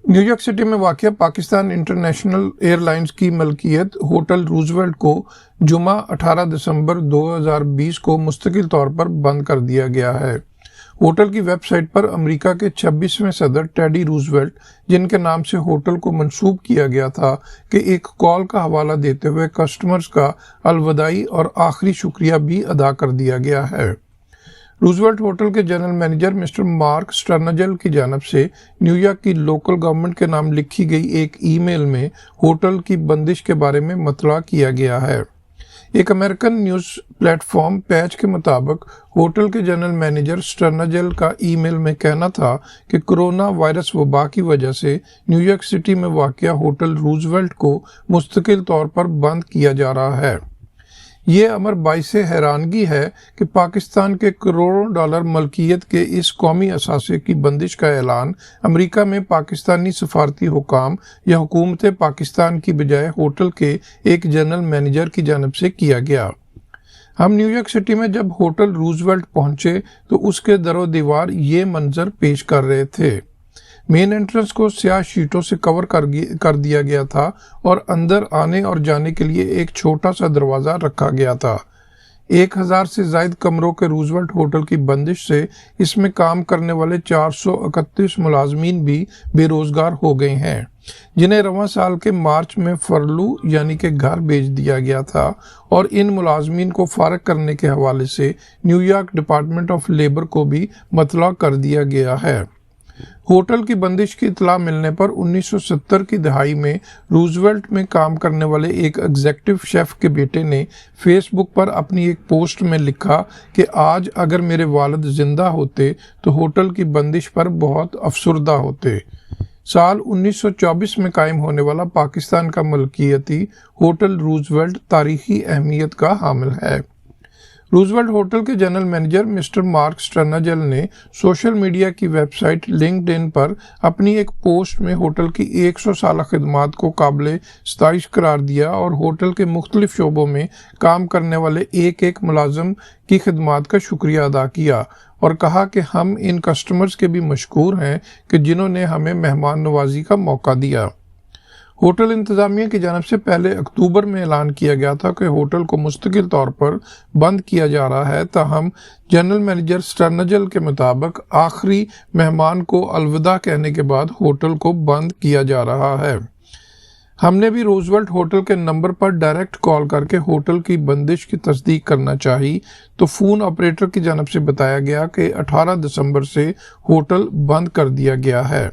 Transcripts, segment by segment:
New York city में वाक़या Pakistan international airlines की मलकियत होटल रूजवेल्ट को जुमा 18 दिसंबर 2020 को मुस्तकिल तौर पर बंद कर दिया गया है। होटल की वेबसाइट पर अमेरिका के 26वें सदर टेडी रूजवेल्ट, जिनके नाम से होटल को मंसूब किया गया था, कि एक कॉल का हवाला देते हुए कस्टमर्स का अलविदाई और आखिरी शुक्रिया भी अदा कर दिया गया है। रूजवेल्ट होटल के जनरल मैनेजर मिस्टर मार्क स्टर्नजल की जानब से न्यूयॉर्क की लोकल गवर्नमेंट के नाम लिखी गई एक ईमेल में होटल की बंदिश के बारे में मतला किया गया है। एक अमेरिकन न्यूज़ प्लेटफॉर्म पैच के मुताबिक होटल के जनरल मैनेजर स्टर्नजल का ईमेल में कहना था कि कोरोना वायरस वबा की वजह से न्यूयॉर्क सिटी में वाक़या होटल रूजवेल्ट को मुस्तकिल तौर पर बंद किया जा रहा है। ये अमर बाइस हैरानगी है कि पाकिस्तान के करोड़ों डॉलर मलकियत के इस कौमी असासे की बंदिश का ऐलान अमेरिका में पाकिस्तानी सफारती हुकाम या हुकूमत पाकिस्तान की बजाय होटल के एक जनरल मैनेजर की जानब से किया गया। हम न्यूयॉर्क सिटी में जब होटल रूजवेल्ट पहुंचे तो उसके दरो दीवार ये मंजर पेश कर रहे थे। मेन एंट्रेंस को स्याह शीटों से कवर कर दिया गया था और अंदर आने और जाने के लिए एक छोटा सा दरवाज़ा रखा गया था। 1000 से ज़ायद कमरों के रूजवेल्ट होटल की बंदिश से इसमें काम करने वाले 431 मुलाजमीन भी बेरोजगार हो गए हैं, जिन्हें रवां साल के मार्च में फरलू यानी कि घर भेज दिया गया था, और इन मुलाजमीन को फारग करने के हवाले से न्यूयॉर्क डिपार्टमेंट ऑफ लेबर को भी मतला कर दिया गया है। होटल की बंदिश की इतला मिलने पर 1970 की दहाई में रूजवेल्ट में काम करने वाले एक एग्जीक्यूटिव शेफ के बेटे ने फेसबुक पर अपनी एक पोस्ट में लिखा कि आज अगर मेरे वालिद जिंदा होते तो होटल की बंदिश पर बहुत अफसरदा होते। साल 1924 में कायम होने वाला पाकिस्तान का मलकियती होटल रूजवेल्ट तारीखी अहमियत का हामिल है। रूजवेल्ट होटल के जनरल मैनेजर मिस्टर मार्क स्टर्नजल ने सोशल मीडिया की वेबसाइट लिंक्डइन पर अपनी एक पोस्ट में होटल की 100 साल खिदमात को काबिल सताइश करार दिया और होटल के मुख्तलिफ शोबों में काम करने वाले एक एक मुलाजम की खिदमात का शुक्रिया अदा किया और कहा कि हम इन कस्टमर्स के भी मशकूर हैं कि जिन्होंने हमें मेहमान नवाजी का मौका दिया। होटल इंतज़ामिया की जानब से पहले अक्टूबर में ऐलान किया गया था कि होटल को मुस्तकिल तौर पर बंद किया जा रहा है, ताहम जनरल मैनेजर स्टर्नजल के मुताबिक आखिरी मेहमान को अलविदा कहने के बाद होटल को बंद किया जा रहा है। हमने भी रूजवेल्ट होटल के नंबर पर डायरेक्ट कॉल करके होटल की बंदिश की तस्दीक करना चाहिए तो फ़ोन ऑपरेटर की जानब से बताया गया कि 18 दिसंबर से होटल बंद कर दिया गया है।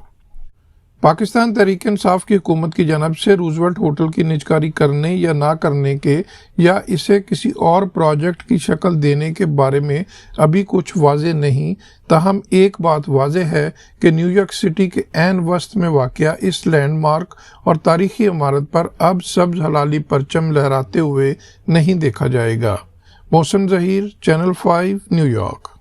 पाकिस्तान तहरीक इंसाफ की हुकूमत की जानब से रूजवेल्ट होटल की निजकारी करने या ना करने के या इसे किसी और प्रोजेक्ट की शक्ल देने के बारे में अभी कुछ वाज़े नहीं, ताहम एक बात वाज़े है कि न्यूयॉर्क सिटी के ऐन वस्त में वाक़या इस लैंडमार्क और तारीखी इमारत पर अब सब्ज़ हलाली परचम लहराते हुए नहीं देखा जाएगा। Mohsin Zaheer, channel 5, New York.